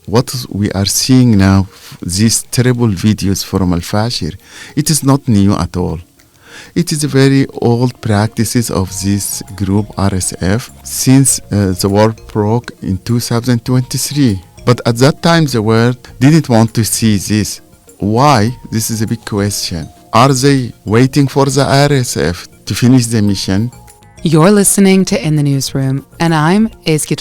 what we are seeing now, these terrible videos from Fasher, it is not new at all. It is a very old practices of this group RSF since the war broke in 2023. But at that time, the world didn't want to see this. Why? This is a big question. Are they waiting for the RSF to finish the mission? You're listening to In the Newsroom, and I'm Ezgi.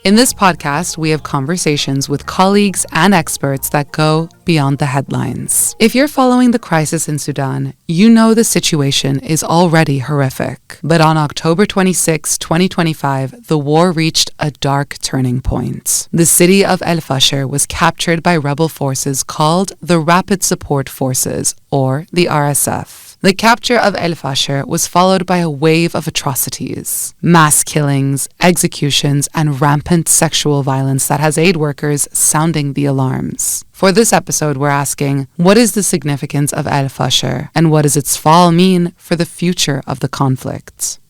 In this podcast, we have conversations with colleagues and experts that go beyond the headlines. If you're following the crisis in Sudan, you know the situation is already horrific. But on October 26, 2025, the war reached a dark turning point. The city of Fasher was captured by rebel forces called the Rapid Support Forces, or the RSF. The capture of Fasher was followed by a wave of atrocities, mass killings, executions, and rampant sexual violence that has aid workers sounding the alarms. For this episode, we're asking, what is the significance of Fasher, and what does its fall mean for the future of the conflict?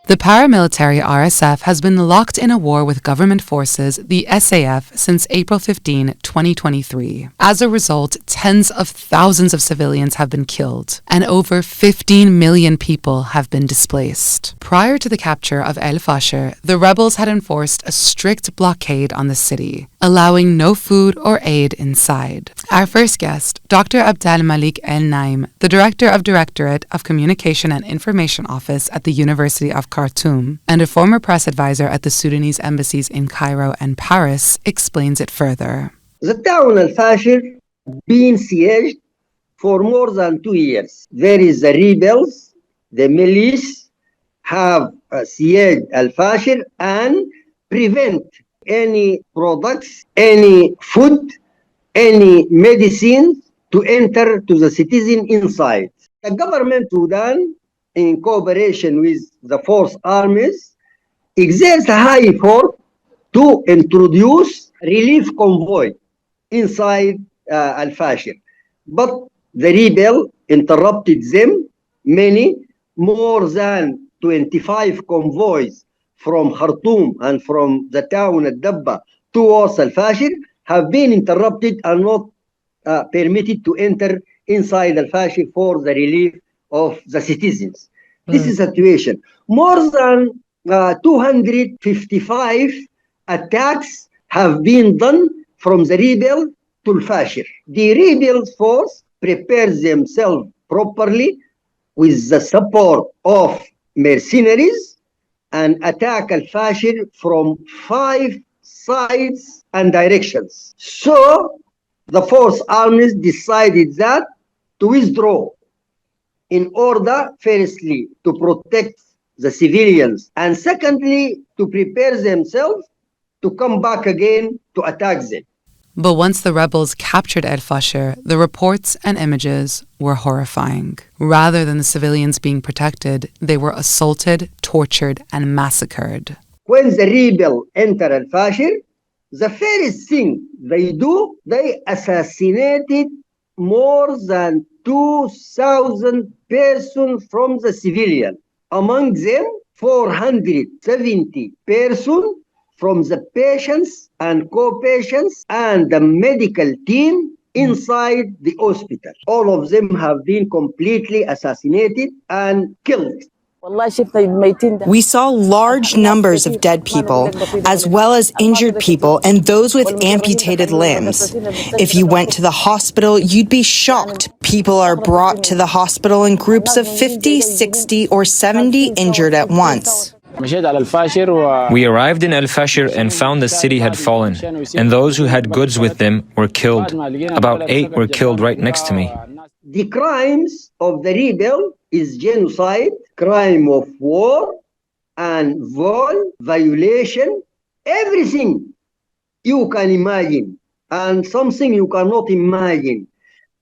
The paramilitary RSF has been locked in a war with government forces, the SAF, since April 15, 2023. As a result, tens of thousands of civilians have been killed, and over 15 million people have been displaced. Prior to the capture of Fasher, the rebels had enforced a strict blockade on the city, allowing no food or aid inside. Our first guest, Dr. Abdel Malik Elnaeem, the Directorate of Communication and Information Office at the University of Khartoum, and a former press advisor at the Sudanese embassies in Cairo and Paris, explains it further. The town of Fasher been sieged for more than 2 years. There is the rebels, the militia have sieged Fasher and prevent any products, any food, any medicine to enter to the citizen inside. The government of Sudan, in cooperation with the force armies, exerts a high effort to introduce relief convoy inside Fasher. But the rebel interrupted them. More than 25 convoys from Khartoum and from the town of Dabba towards Fasher have been interrupted and not permitted to enter inside Fasher for the relief of the citizens. This is a situation. More than 255 attacks have been done from the rebel to Fasher. The rebel force prepares themselves properly with the support of mercenaries and attack Fasher from 5 sides and directions. So the force armies decided that to withdraw in order, firstly, to protect the civilians, and secondly, to prepare themselves to come back again to attack them. But once the rebels captured Fasher, the reports and images were horrifying. Rather than the civilians being protected, they were assaulted, tortured, and massacred. When the rebel enter Fasher, the first thing they do, they assassinated more than 2,000 persons from the civilian. Among them, 470 persons from the patients and co-patients and the medical team inside the hospital. All of them have been completely assassinated and killed. We saw large numbers of dead people, as well as injured people and those with amputated limbs. If you went to the hospital, you'd be shocked. People are brought to the hospital in groups of 50, 60, or 70 injured at once. We arrived in Fasher and found the city had fallen, and those who had goods with them were killed. About 8 were killed right next to me. The crimes of the rebel is genocide, crime of war, and violation, everything you can imagine, and something you cannot imagine,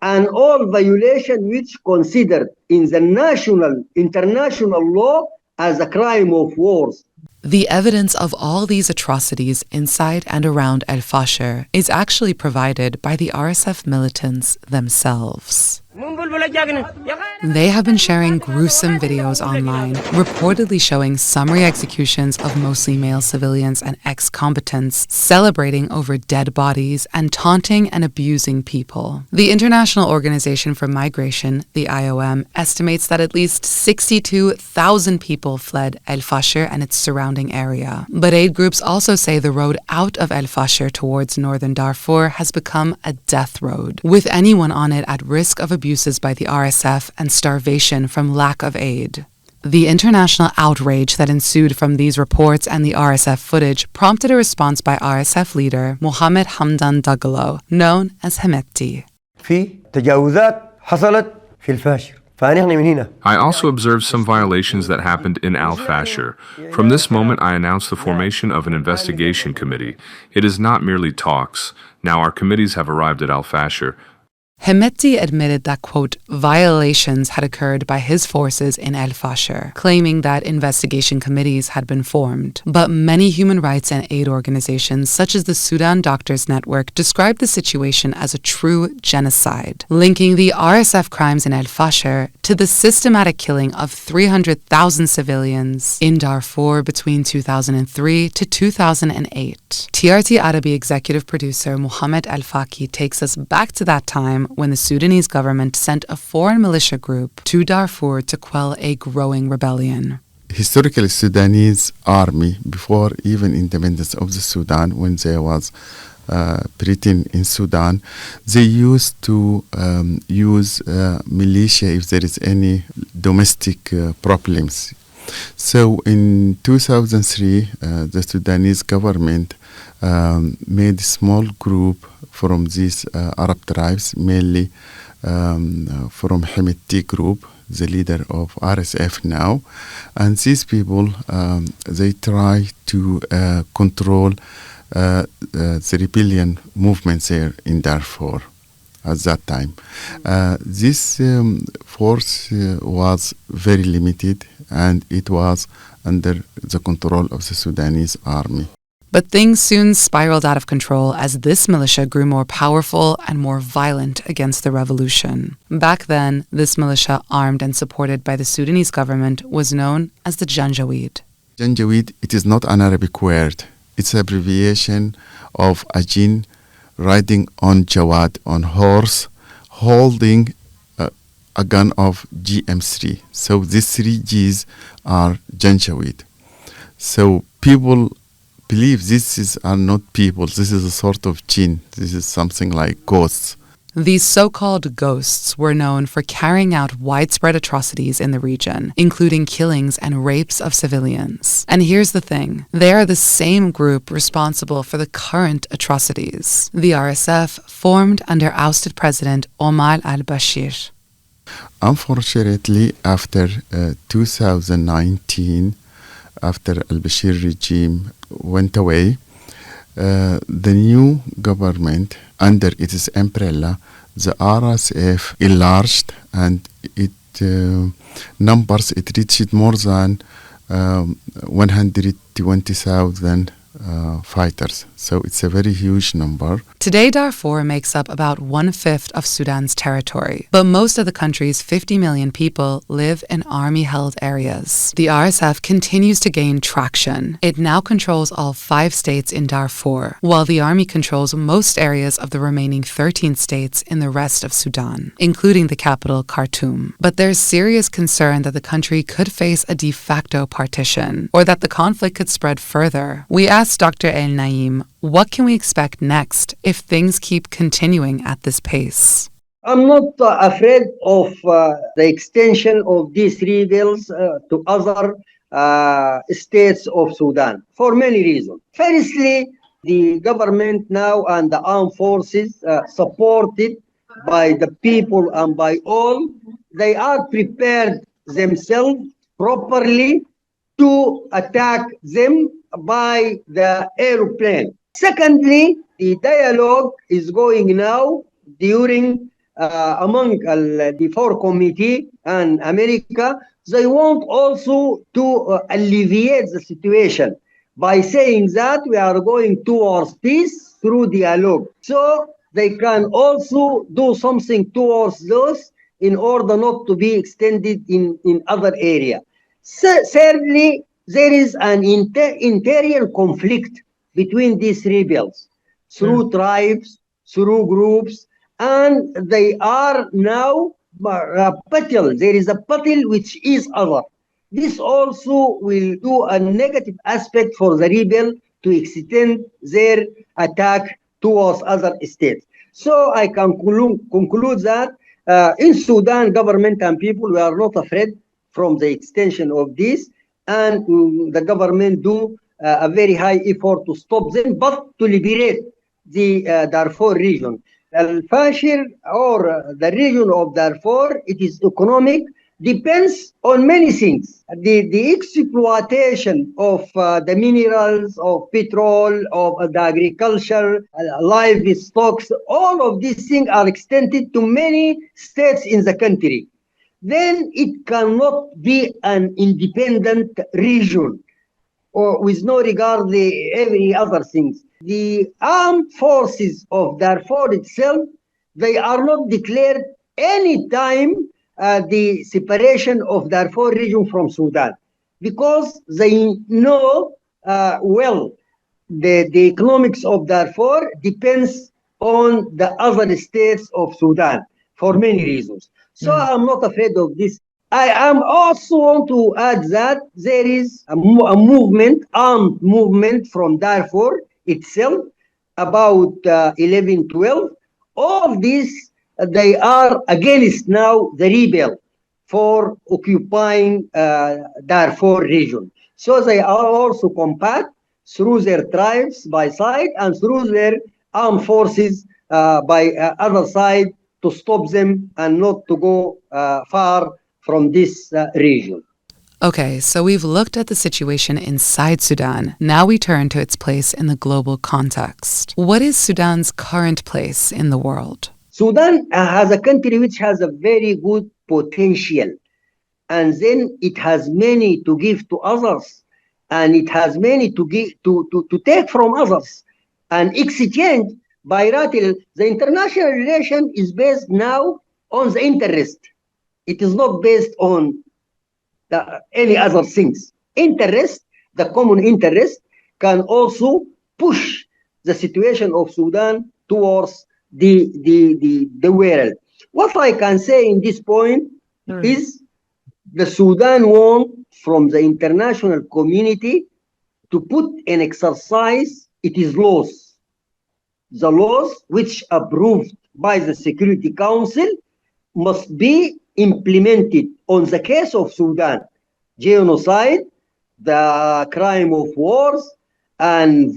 and all violation which considered in the international law as a crime of wars. The evidence of all these atrocities inside and around Fasher is actually provided by the RSF militants themselves. They have been sharing gruesome videos online, reportedly showing summary executions of mostly male civilians and ex-combatants, celebrating over dead bodies and taunting and abusing people. The International Organization for Migration, the IOM, estimates that at least 62,000 people fled El Fasher and its surrounding area. But aid groups also say the road out of El Fasher towards northern Darfur has become a death road, with anyone on it at risk of abuses by the RSF and starvation from lack of aid. The international outrage that ensued from these reports and the RSF footage prompted a response by RSF leader Mohammed Dagalo, known as Hemeti. I also observed some violations that happened in Al Fasher. From this moment, I announced the formation of an investigation committee. It is not merely talks. Now our committees have arrived at Al Fasher. Hemeti admitted that, quote, violations had occurred by his forces in El Fasher, claiming that investigation committees had been formed. But many human rights and aid organizations, such as the Sudan Doctors Network, described the situation as a true genocide, linking the RSF crimes in El Fasher to the systematic killing of 300,000 civilians in Darfur between 2003 to 2008. TRT Arabi executive producer Mohammed Alfaki takes us back to that time when the Sudanese government sent a foreign militia group to Darfur to quell a growing rebellion. Historically, Sudanese army, before even independence of the Sudan, when there was Britain in Sudan, they used to use militia if there is any domestic problems. So in 2003, the Sudanese government made a small group from these Arab tribes, mainly from Hemeti group, the leader of RSF now. And these people, they try to control the rebellion movements there in Darfur at that time. This force was very limited, and it was under the control of the Sudanese army. But things soon spiraled out of control as this militia grew more powerful and more violent against the revolution. Back then, this militia, armed and supported by the Sudanese government, was known as the Janjaweed. Janjaweed, it is not an Arabic word. It's an abbreviation of Ajin, riding on Jawad, on horse, holding a gun of GM3. So these three Gs are Janjaweed. So people believe are not people. This is a sort of jinn. This is something like ghosts. These so-called ghosts were known for carrying out widespread atrocities in the region, including killings and rapes of civilians. And here's the thing. They are the same group responsible for the current atrocities. The RSF formed under ousted President Omar al-Bashir. Unfortunately, after 2019, after al-Bashir regime went away, the new government, under its umbrella, the RSF enlarged, and it reached more than 120,000 fighters. So it's a very huge number. Today, Darfur makes up about 1/5 of Sudan's territory, but most of the country's 50 million people live in army-held areas. The RSF continues to gain traction. It now controls all 5 states in Darfur, while the army controls most areas of the remaining 13 states in the rest of Sudan, including the capital, Khartoum. But there's serious concern that the country could face a de facto partition, or that the conflict could spread further. We asked Dr. Elnaeem, what can we expect next if things keep continuing at this pace? I'm not afraid of the extension of these rebels to other states of Sudan for many reasons. Firstly, the government now and the armed forces, supported by the people and by all, they are prepared themselves properly to attack them by the aeroplane. Secondly, the dialogue is going now during among the 4 committee and America. They want also to alleviate the situation by saying that we are going towards peace through dialogue. So they can also do something towards those in order not to be extended in other area. Thirdly, there is an interior conflict between these rebels through tribes, through groups, and they are now a battle. There is a battle which is other. This also will do a negative aspect for the rebel to extend their attack towards other states. So I can conclude that in Sudan, government and people, we are not afraid from the extension of this, and the government do a very high effort to stop them, but to liberate the Darfur region. Al-Fashir, or the region of Darfur, it is economic, depends on many things. The exploitation of the minerals, of petrol, of the agriculture, livestock, all of these things are extended to many states in the country. Then it cannot be an independent region, or with no regard to every other things. The armed forces of Darfur itself, they are not declared any time the separation of Darfur region from Sudan, because they know well the economics of Darfur depends on the other states of Sudan for many reasons. So I'm not afraid of this. I am also want to add that there is a movement, armed movement from Darfur itself about 11, 12. All these, they are against now the rebel for occupying Darfur region. So they are also compact through their tribes by side and through their armed forces by other side to stop them and not to go far from this region. Okay, so we've looked at the situation inside Sudan. Now we turn to its place in the global context. What is Sudan's current place in the world? Sudan has a country which has a very good potential, and then it has many to give to others, and it has many to give to take from others and exchange bilateral. The international relation is based now on the interest. It is not based on any other things. Interest, the common interest, can also push the situation of Sudan towards the world. What I can say in this point is the Sudan want from the international community to put in exercise its laws. The laws which approved by the Security Council must be implemented on the case of Sudan. Genocide, the crime of wars, and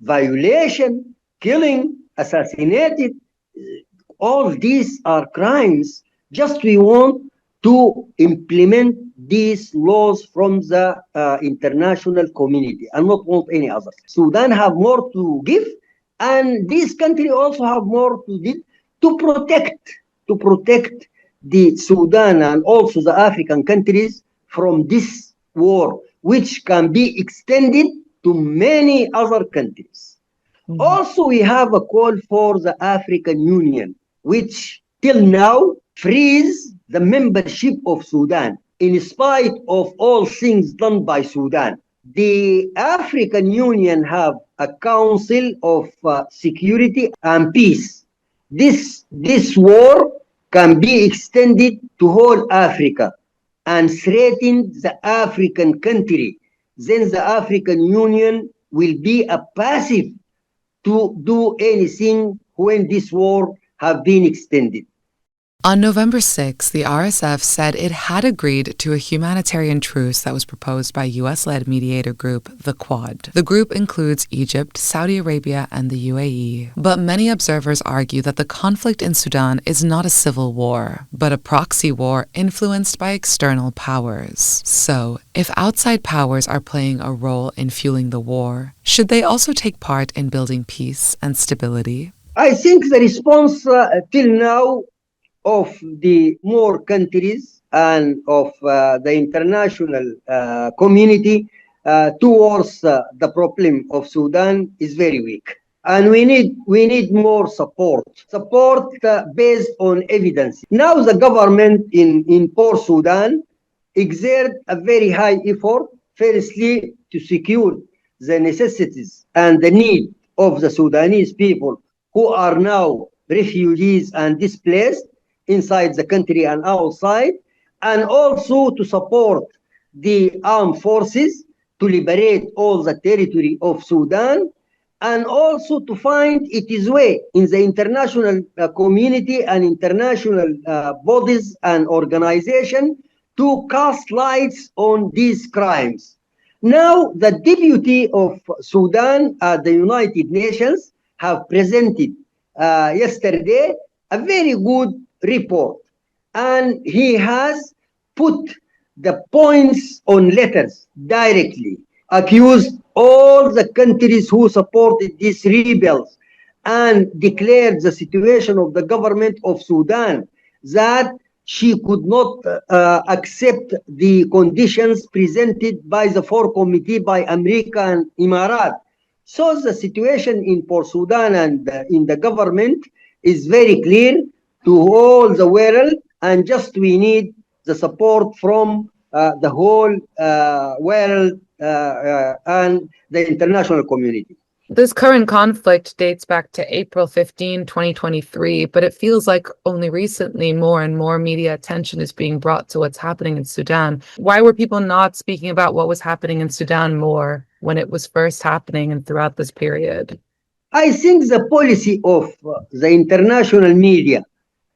violation, killing, assassinated, all these are crimes. Just we want to implement these laws from the international community and not want any others. Sudan have more to give, and this country also have more to give to protect the Sudan and also the African countries from this war, which can be extended to many other countries. Also, we have a call for the African Union, which till now frees the membership of Sudan in spite of all things done by Sudan. The African Union have a Council of Security and Peace. This war can be extended to whole Africa and threaten the African country. Then the African Union will be a passive to do anything when this war have been extended. On November 6, the RSF said it had agreed to a humanitarian truce that was proposed by U.S.-led mediator group, the Quad. The group includes Egypt, Saudi Arabia, and the UAE. But many observers argue that the conflict in Sudan is not a civil war, but a proxy war influenced by external powers. So, if outside powers are playing a role in fueling the war, should they also take part in building peace and stability? I think the response till now of the more countries and of the international community towards the problem of Sudan is very weak. And we need more support based on evidence. Now the government in Port Sudan exert a very high effort, firstly, to secure the necessities and the need of the Sudanese people who are now refugees and displaced inside the country and outside, and also to support the armed forces to liberate all the territory of Sudan, and also to find its way in the international community and international bodies and organizations to cast lights on these crimes. Now, the deputy of Sudan at the United Nations have presented yesterday a very good report, and he has put the points on letters directly, accused all the countries who supported these rebels, and declared the situation of the government of Sudan that she could not accept the conditions presented by the 4 committee by America and Emirat. So the situation in Port Sudan and in the government is very clear to all the world, and just we need the support from the whole world and the international community. This current conflict dates back to April 15, 2023, but it feels like only recently more and more media attention is being brought to what's happening in Sudan. Why were people not speaking about what was happening in Sudan more when it was first happening and throughout this period? I think the policy of the international media,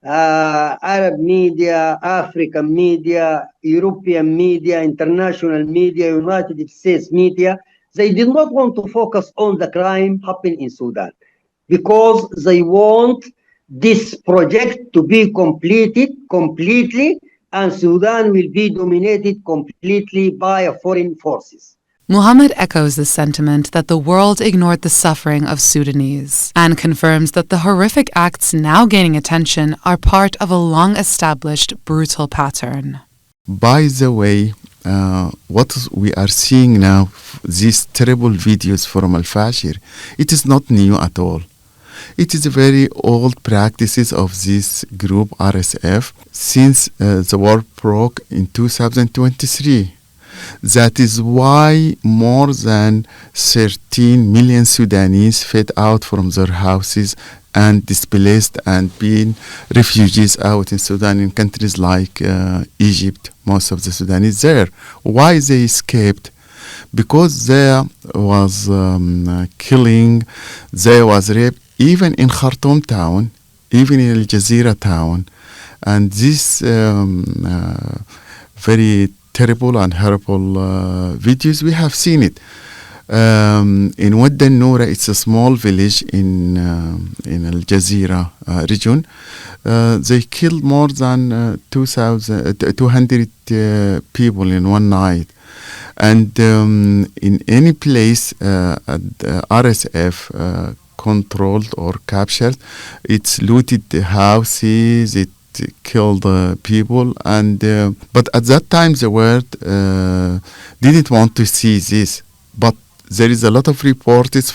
Arab media, African media, European media, international media, United States media, they did not want to focus on the crime happening in Sudan because they want this project to be completed completely, and Sudan will be dominated completely by foreign forces. Mohammed echoes the sentiment that the world ignored the suffering of Sudanese and confirms that the horrific acts now gaining attention are part of a long-established brutal pattern. By the way, what we are seeing now, these terrible videos from Fasher, it is not new at all. It is very old practices of this group RSF since the war broke in 2023. That is why more than 13 million Sudanese fled out from their houses and displaced and being refugees out in Sudan in countries like Egypt. Most of the Sudanese there. Why they escaped? Because there was killing, there was rape, even in Khartoum town, even in Al Jazeera town. And this very terrible and horrible videos, we have seen it. In Wad al-Noura, it's a small village in Al Jazeera region. They killed more than 200 people in one night. And in any place RSF controlled or captured, it's looted the houses, it killed people, and but at that time the world didn't want to see this. But there is a lot of reports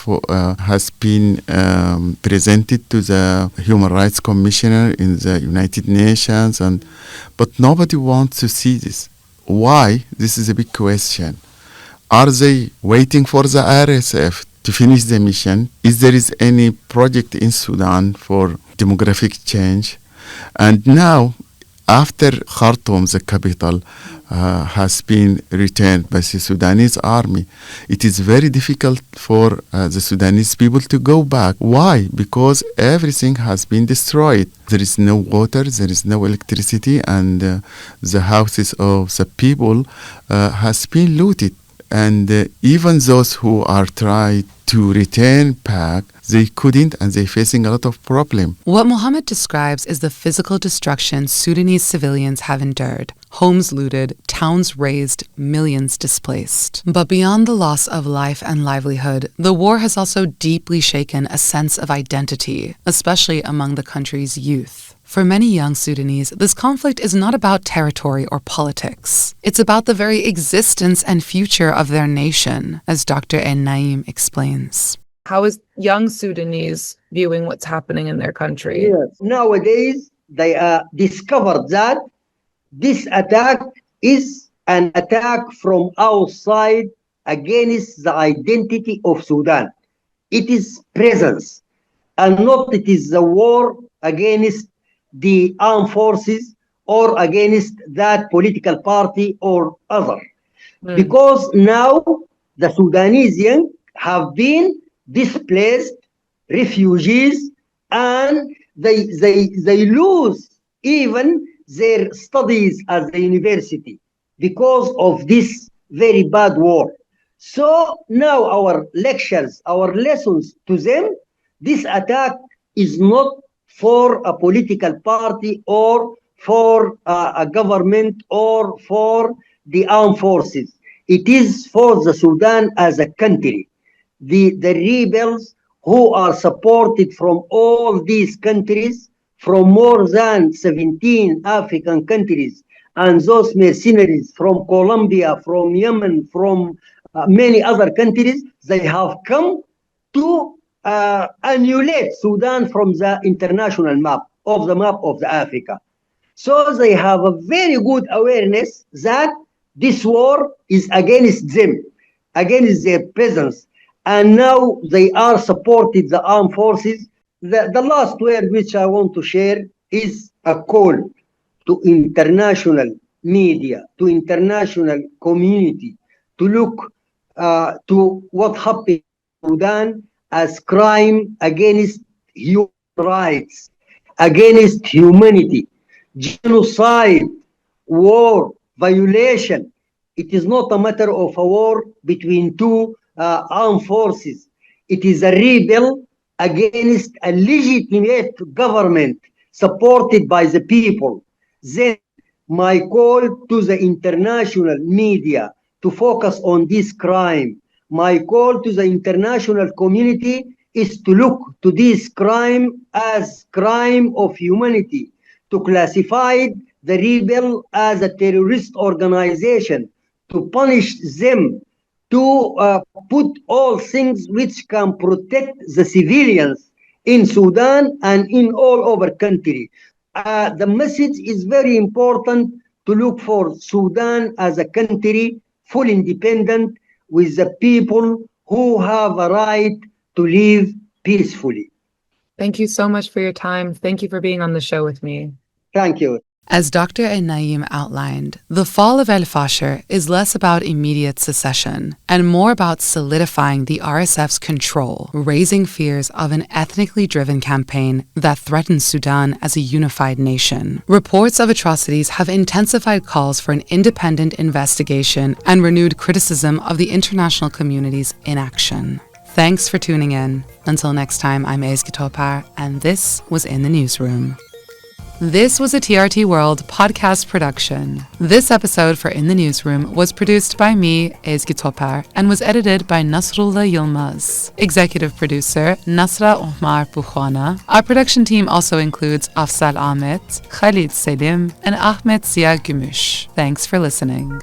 has been presented to the Human Rights Commissioner in the United Nations, but nobody wants to see this. Why? This is a big question. Are they waiting for the RSF to finish the mission? Is there any project in Sudan for demographic change? And now, after Khartoum, the capital, has been returned by the Sudanese army, it is very difficult for the Sudanese people to go back. Why? Because everything has been destroyed. There is no water, there is no electricity, and the houses of the people has been looted. And even those who are trying to return back, they couldn't, and they're facing a lot of problem. What Mohammed describes is the physical destruction Sudanese civilians have endured. Homes looted, towns razed, millions displaced. But beyond the loss of life and livelihood, the war has also deeply shaken a sense of identity, especially among the country's youth. For many young Sudanese, this conflict is not about territory or politics. It's about the very existence and future of their nation, as Dr. Elnaeem explains. How is young Sudanese viewing what's happening in their country? Yes. Nowadays, they discovered that this attack is an attack from outside against the identity of Sudan. It is presence, and not it is the war against the armed forces or against that political party or other. Because now the Sudanese young have been displaced, refugees, and they lose even their studies at the university because of this very bad war. So now our lectures, our lessons to them, this attack is not for a political party or for a government or for the armed forces. It is for the Sudan as a country. The rebels who are supported from all these countries, from more than 17 African countries, and those mercenaries from Colombia, from Yemen, from many other countries, they have come to annulate Sudan from the international map of the Africa. So they have a very good awareness that this war is against them, against their presence. And now they are supporting the armed forces. The last word which I want to share is a call to international media, to international community, to look to what happened in Sudan as crime against human rights, against humanity, genocide, war, violation. It is not a matter of a war between two armed forces. It is a rebel against a legitimate government supported by the people. Then my call to the international media to focus on this crime. My call to the international community is to look to this crime as crime of humanity, to classify the rebel as a terrorist organization, to punish them, to put all things which can protect the civilians in Sudan and in all over country. The message is very important to look for Sudan as a country fully independent with the people who have a right to live peacefully. Thank you so much for your time. Thank you for being on the show with me. Thank you. As Dr. Elnaeem outlined, the fall of Fasher is less about immediate secession and more about solidifying the RSF's control, raising fears of an ethnically driven campaign that threatens Sudan as a unified nation. Reports of atrocities have intensified calls for an independent investigation and renewed criticism of the international community's inaction. Thanks for tuning in. Until next time, I'm Ezgi, and this was In the Newsroom. This was a TRT World podcast production. This episode for In the Newsroom was produced by me, Ezgi, and was edited by Nasrullah Yilmaz. Executive producer, Nasra Omar Bwana. Our production team also includes Afzal Ahmed, Khaled Selim, and Ahmed Ziya Gumus. Thanks for listening.